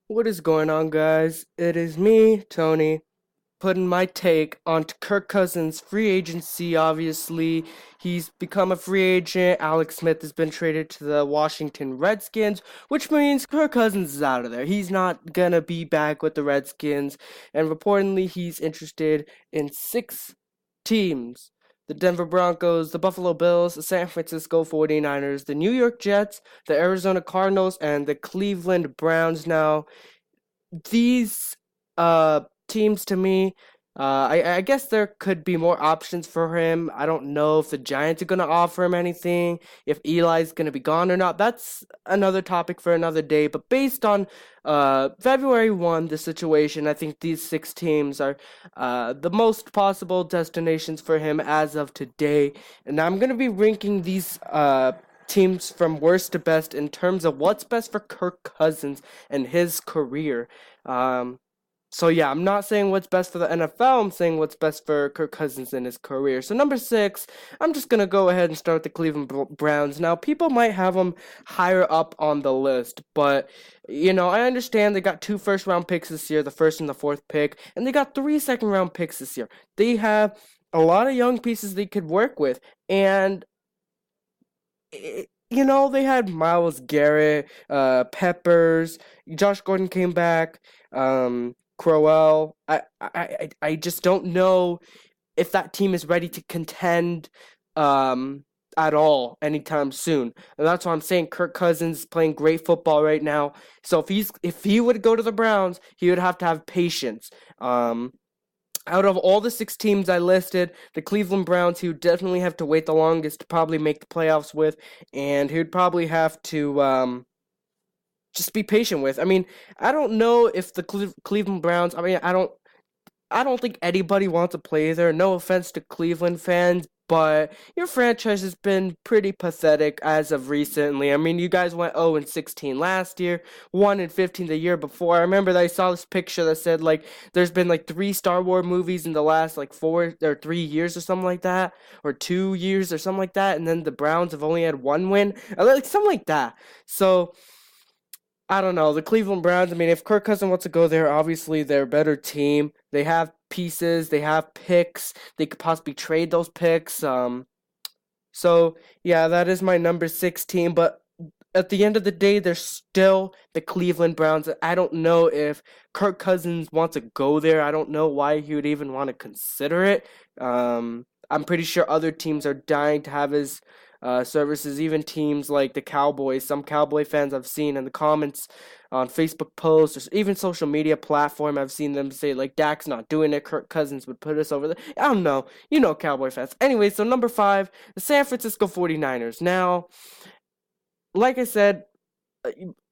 What is going on, guys? It is me, Tony, putting my take on Kirk Cousins' free agency. Obviously, he's become a free agent. Alex Smith has been traded to the Washington Redskins, which means Kirk Cousins is out of there. He's not gonna be back with the Redskins, and reportedly, he's interested in six teams: the Denver Broncos, the Buffalo Bills, the San Francisco 49ers, the New York Jets, the Arizona Cardinals, and the Cleveland Browns. Now, these teams to me, I guess there could be more options for him. I don't know if the Giants are gonna offer him anything, if Eli's gonna be gone or not. That's another topic for another day. But based on February 1, the situation, I think these six teams are the most possible destinations for him as of today. And I'm gonna be ranking these teams from worst to best in terms of what's best for Kirk Cousins and his career. Um, so yeah, I'm not saying what's best for the NFL. I'm saying what's best for Kirk Cousins in his career. So number six, I'm just gonna go ahead and start with the Cleveland Browns. Now, people might have them higher up on the list, but I understand they got two first round picks this year, the first and the fourth pick, and they got three second round picks this year. They have a lot of young pieces they could work with, and they had Miles Garrett, Peppers, Josh Gordon came back, Crowell. I just don't know if that team is ready to contend at all anytime soon. And that's why I'm saying Kirk Cousins is playing great football right now. So if he would go to the Browns, he would have to have patience. Out of all the six teams I listed, the Cleveland Browns, he would definitely have to wait the longest to probably make the playoffs with, and he would probably have to just be patient with. I mean, I don't know if the Cleveland Browns. I mean, I don't think anybody wants to play there. No offense to Cleveland fans, but your franchise has been pretty pathetic as of recently. I mean, you guys went 0-16 last year, 1-15 the year before. I remember that I saw this picture that said like there's been like three Star Wars movies in the last like 4 or 3 years or something like that, or 2 years or something like that, and then the Browns have only had one win, like something like that. So I don't know. The Cleveland Browns, I mean, if Kirk Cousins wants to go there, obviously they're a better team. They have pieces, they have picks. They could possibly trade those picks. So yeah, that is my number six team. But at the end of the day, they're still the Cleveland Browns. I don't know if Kirk Cousins wants to go there. I don't know why he would even want to consider it. I'm pretty sure other teams are dying to have his services, even teams like the Cowboys. Some Cowboy fans I've seen in the comments on Facebook posts or even social media platform, I've seen them say like Dak's not doing it, Kirk Cousins would put us over there. I don't know. Cowboy fans. Anyway, so number five, the San Francisco 49ers. Now, like I said,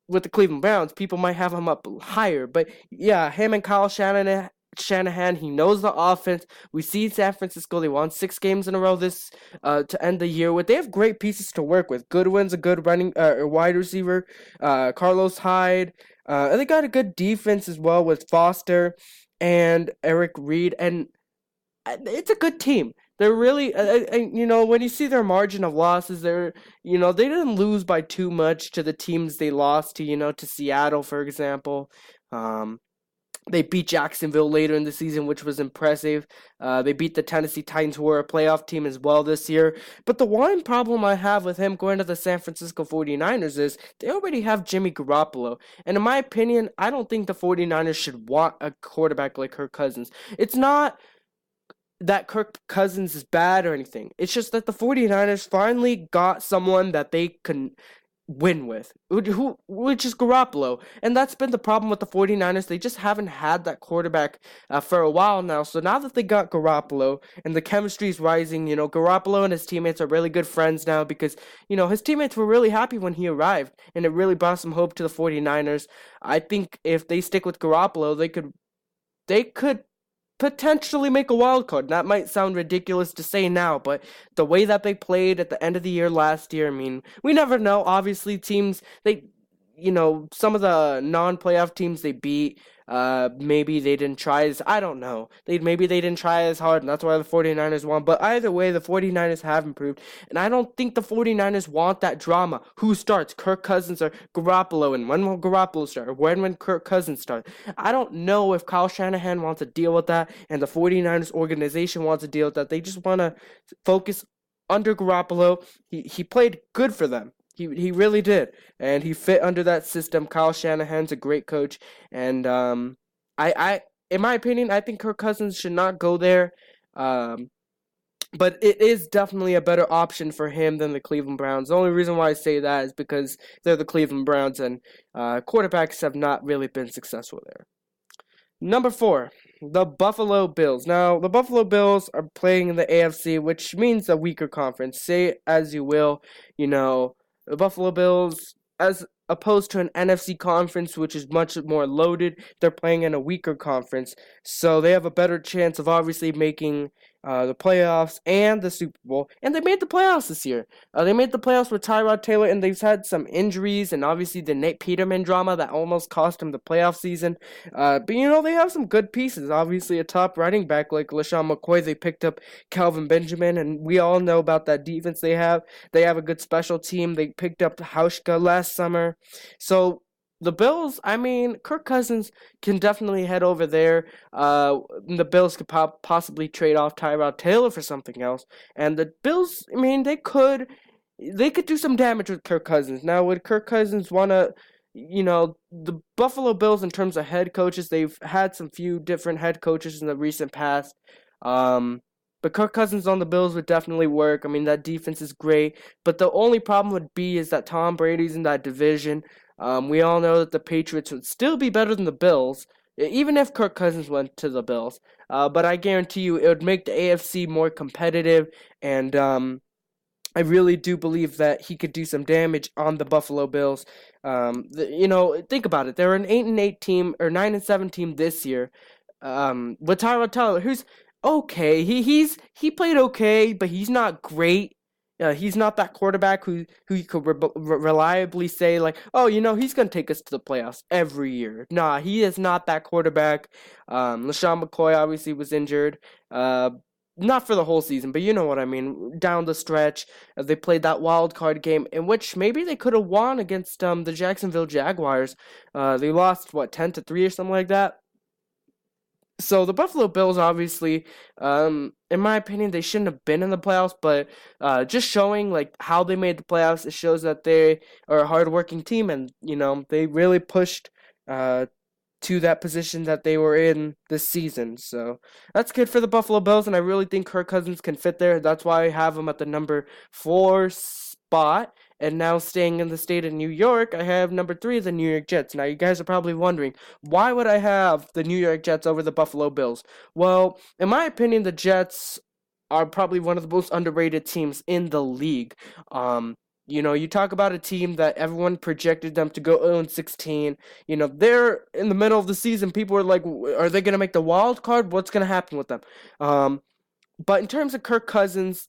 with the Cleveland Browns, people might have him up higher, but yeah, him and Kyle Shanahan, he knows the offense. We see San Francisco; they won 6 games in a row this to end the year with. They have great pieces to work with. Goodwin's a good running wide receiver. Carlos Hyde. And they got a good defense as well with Foster and Eric Reed, and it's a good team. They're really, when you see their margin of losses, they didn't lose by too much to the teams they lost to, to Seattle, for example. They beat Jacksonville later in the season, which was impressive. They beat the Tennessee Titans, who are a playoff team as well this year. But the one problem I have with him going to the San Francisco 49ers is they already have Jimmy Garoppolo. And in my opinion, I don't think the 49ers should want a quarterback like Kirk Cousins. It's not that Kirk Cousins is bad or anything. It's just that the 49ers finally got someone that they can win with, which is Garoppolo. And that's been the problem with the 49ers. They just haven't had that quarterback for a while now. So now that they got Garoppolo and the chemistry is rising, Garoppolo and his teammates are really good friends now because, his teammates were really happy when he arrived. And it really brought some hope to the 49ers. I think if they stick with Garoppolo, they could potentially make a wild card. That might sound ridiculous to say now, but the way that they played at the end of the year last year, I mean, we never know. Obviously, teams some of the non-playoff teams they beat, maybe they didn't try as, I don't know. Maybe they didn't try as hard, and that's why the 49ers won. But either way, the 49ers have improved, and I don't think the 49ers want that drama. Who starts, Kirk Cousins or Garoppolo, and when will Garoppolo start, or when Kirk Cousins start? I don't know if Kyle Shanahan wants to deal with that, and the 49ers organization wants to deal with that. They just want to focus under Garoppolo. He played good for them. He really did, and he fit under that system. Kyle Shanahan's a great coach, and I in my opinion, I think Kirk Cousins should not go there. But it is definitely a better option for him than the Cleveland Browns. The only reason why I say that is because they're the Cleveland Browns, and quarterbacks have not really been successful there. Number 4, the Buffalo Bills. Now, the Buffalo Bills are playing in the AFC, which means a weaker conference. Say it as you will, the Buffalo Bills, as opposed to an NFC conference, which is much more loaded, they're playing in a weaker conference. So they have a better chance of obviously making the playoffs and the Super Bowl. And they made the playoffs this year. They made the playoffs with Tyrod Taylor, and they've had some injuries and obviously the Nate Peterman drama that almost cost him the playoff season. But they have some good pieces. Obviously, a top running back like LaShawn McCoy. They picked up Calvin Benjamin, and we all know about that defense they have. They have a good special team. They picked up Hauschka last summer. So the Bills, Kirk Cousins can definitely head over there. The Bills could possibly trade off Tyrod Taylor for something else. And the Bills, they could do some damage with Kirk Cousins. Now, would Kirk Cousins want to, the Buffalo Bills in terms of head coaches, they've had some few different head coaches in the recent past. But Kirk Cousins on the Bills would definitely work. That defense is great. But the only problem would be is that Tom Brady's in that division. We all know that the Patriots would still be better than the Bills, even if Kirk Cousins went to the Bills. But I guarantee you it would make the AFC more competitive, and I really do believe that he could do some damage on the Buffalo Bills. Think about it. They're an 8-8 team, or 9-7 team this year, with Tyrod Taylor, who's okay. He played okay, but he's not great. He's not that quarterback who you could reliably say, like, oh, he's going to take us to the playoffs every year. Nah, he is not that quarterback. LaShawn McCoy obviously was injured. Not for the whole season, but you know what I mean. Down the stretch, they played that wild card game in which maybe they could have won against the Jacksonville Jaguars. They lost, 10-3 or something like that. So the Buffalo Bills, obviously, in my opinion, they shouldn't have been in the playoffs, but just showing like how they made the playoffs, it shows that they are a hardworking team, and they really pushed to that position that they were in this season. So that's good for the Buffalo Bills, and I really think Kirk Cousins can fit there. That's why I have him at the number 4 spot. And now staying in the state of New York, I have number 3, the New York Jets. Now you guys are probably wondering, why would I have the New York Jets over the Buffalo Bills? Well, in my opinion, the Jets are probably one of the most underrated teams in the league. You talk about a team that everyone projected them to go 0-16. They're in the middle of the season. People are like, are they going to make the wild card? What's going to happen with them? But in terms of Kirk Cousins,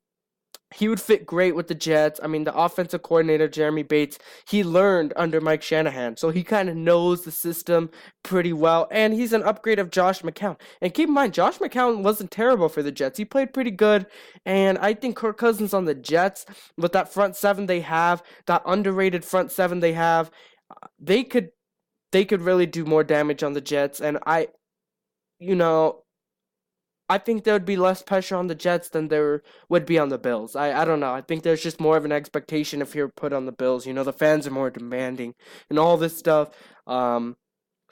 he would fit great with the Jets. The offensive coordinator, Jeremy Bates, he learned under Mike Shanahan. So he kind of knows the system pretty well. And he's an upgrade of Josh McCown. And keep in mind, Josh McCown wasn't terrible for the Jets. He played pretty good. And I think Kirk Cousins on the Jets, with that front seven they have, that underrated front seven they have, they could really do more damage on the Jets. And I think there would be less pressure on the Jets than there would be on the Bills. I don't know. I think there's just more of an expectation if you're put on the Bills. The fans are more demanding and all this stuff. So,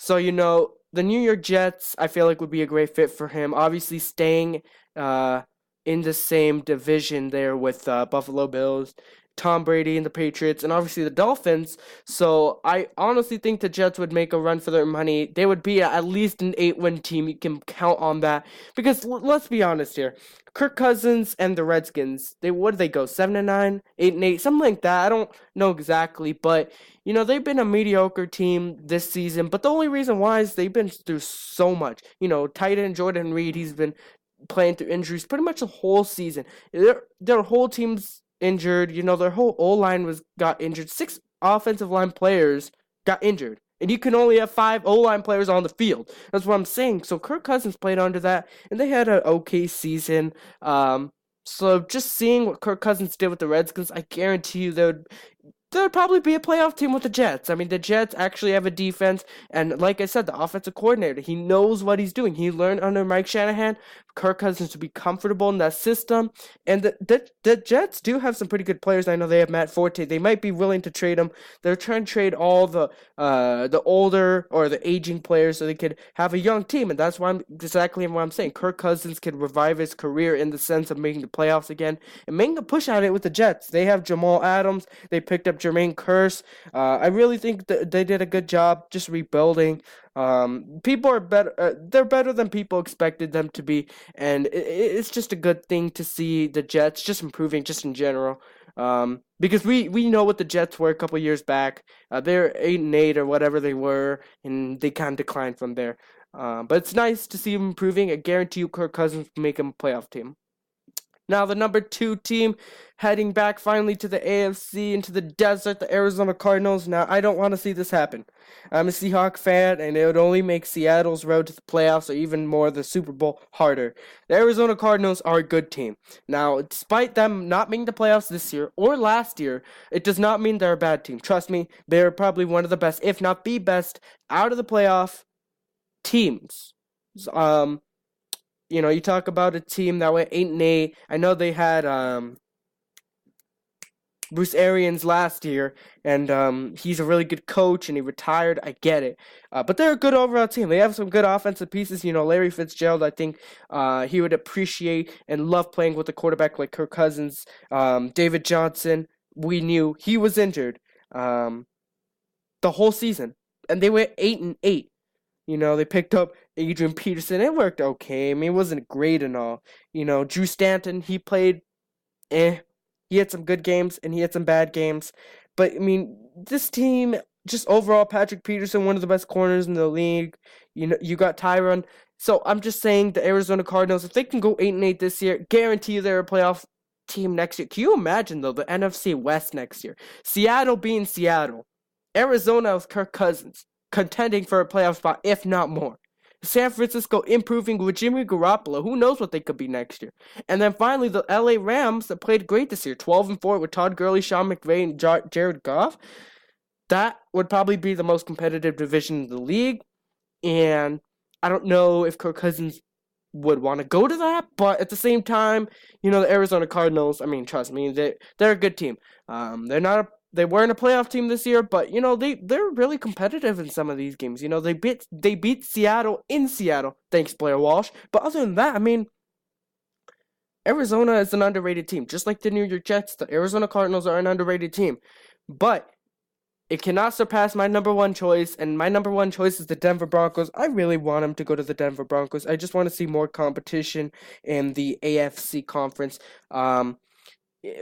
the New York Jets, I feel like would be a great fit for him. Obviously, staying in the same division there with Buffalo Bills, Tom Brady and the Patriots, and obviously the Dolphins. So I honestly think the Jets would make a run for their money. They would be at least an 8-win team. You can count on that. Because let's be honest here. Kirk Cousins and the Redskins, what did they go? 7-9, 8-8, something like that. I don't know exactly, but they've been a mediocre team this season. But the only reason why is they've been through so much. Tight end Jordan Reed, he's been playing through injuries pretty much the whole season. Their whole team's injured. Their whole O-line got injured. 6 offensive line players got injured. And you can only have 5 O-line players on the field. That's what I'm saying. So Kirk Cousins played under that, and they had an okay season. So just seeing what Kirk Cousins did with the Redskins, I guarantee you there'd probably be a playoff team with the Jets. I mean, the Jets actually have a defense, and like I said, the offensive coordinator, he knows what he's doing. He learned under Mike Shanahan, Kirk Cousins to be comfortable in that system, and the Jets do have some pretty good players. I know they have Matt Forte. They might be willing to trade him. They're trying to trade all the older or the aging players so they could have a young team, and that's exactly what I'm saying. Kirk Cousins could revive his career in the sense of making the playoffs again and making a push at it with the Jets. They have Jamal Adams. They picked up Jermaine Kearse. I really think that they did a good job just rebuilding. People are better. They're better than people expected them to be, and it's just a good thing to see the Jets just improving, just in general. Because we know what the Jets were a couple years back. They're 8-8 or whatever they were, and they kind of declined from there. But it's nice to see them improving. I guarantee you, Kirk Cousins will make them a playoff team. Now, the number 2 team heading back finally to the AFC into the desert, the Arizona Cardinals. Now, I don't want to see this happen. I'm a Seahawks fan, and it would only make Seattle's road to the playoffs or even more the Super Bowl harder. The Arizona Cardinals are a good team. Now, despite them not making the playoffs this year or last year, it does not mean they're a bad team. Trust me, they're probably one of the best, if not the best, out of the playoff teams. You talk about a team that went 8-8. I know they had Bruce Arians last year, and he's a really good coach, and he retired. I get it. But they're a good overall team. They have some good offensive pieces. Larry Fitzgerald, I think he would appreciate and love playing with a quarterback like Kirk Cousins. David Johnson, we knew he was injured the whole season, and they went 8-8. They picked up Adrian Peterson. It worked okay. I mean, it wasn't great and all. Drew Stanton, he played He had some good games, and he had some bad games. But, I mean, this team, just overall, Patrick Peterson, one of the best corners in the league. You got Tyron. So, I'm just saying the Arizona Cardinals, if they can go 8-8 this year, guarantee they're a playoff team next year. Can you imagine, though, the NFC West next year? Seattle being Seattle. Arizona with Kirk Cousins, contending for a playoff spot, if not more. San Francisco improving with Jimmy Garoppolo. Who knows what they could be next year? And then finally, the LA Rams that played great this year, 12-4 with Todd Gurley, Sean McVay, and Jared Goff. That would probably be the most competitive division in the league. And I don't know if Kirk Cousins would want to go to that, but at the same time, the Arizona Cardinals, I mean, trust me, they're a good team. They weren't a playoff team this year, but they're really competitive in some of these games. They beat Seattle in Seattle, thanks Blair Walsh. But other than that, I mean, Arizona is an underrated team, just like the New York Jets. The Arizona Cardinals are an underrated team, but it cannot surpass my number 1 choice, and my number 1 choice is the Denver Broncos. I really want them to go to the Denver Broncos. I just want to see more competition in the AFC conference.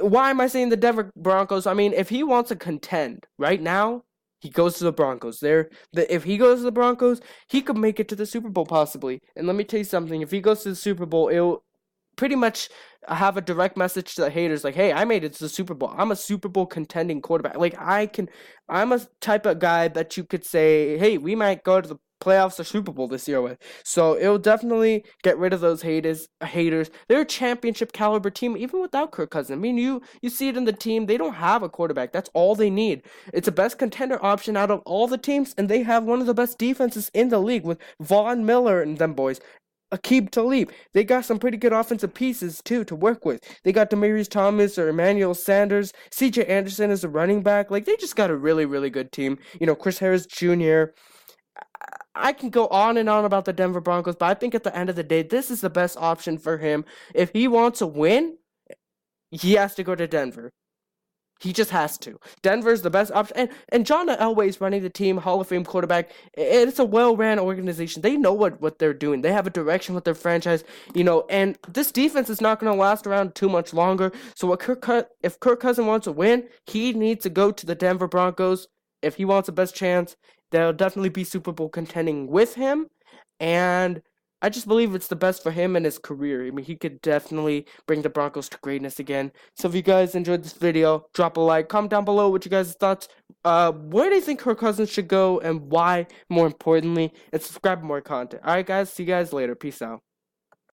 Why am I saying the Denver Broncos? I mean, if he wants to contend right now, he goes to the Broncos. If he goes to the Broncos, he could make it to the Super Bowl possibly. And let me tell you something. If he goes to the Super Bowl, it'll pretty much have a direct message to the haters like, hey, I made it to the Super Bowl. I'm a Super Bowl contending quarterback. I'm a type of guy that you could say, hey, we might go to the playoffs or Super Bowl this year with. So it'll definitely get rid of those haters. They're a championship caliber team even without Kirk Cousins. I mean, you see it in the team. They don't have a quarterback. That's all they need. It's a best contender option out of all the teams, and they have one of the best defenses in the league with Von Miller and them boys. Aqib Talib. They got some pretty good offensive pieces, too, to work with. They got Demaryius Thomas or Emmanuel Sanders. C.J. Anderson is a running back. They just got a really, really good team. Chris Harris Jr., I can go on and on about the Denver Broncos, but I think at the end of the day, this is the best option for him. If he wants to win, he has to go to Denver. He just has to. Denver's the best option. And John Elway's running the team, Hall of Fame quarterback. It's a well-ran organization. They know what they're doing. They have a direction with their franchise, and this defense is not going to last around too much longer. So if Kirk Cousins wants to win, he needs to go to the Denver Broncos. If he wants the best chance, they'll definitely be Super Bowl contending with him, and I just believe it's the best for him and his career. I mean, he could definitely bring the Broncos to greatness again. So if you guys enjoyed this video, drop a like, comment down below what you guys' thoughts. where do you think Kirk Cousins should go and why, more importantly, and subscribe for more content. All right, guys. See you guys later. Peace out.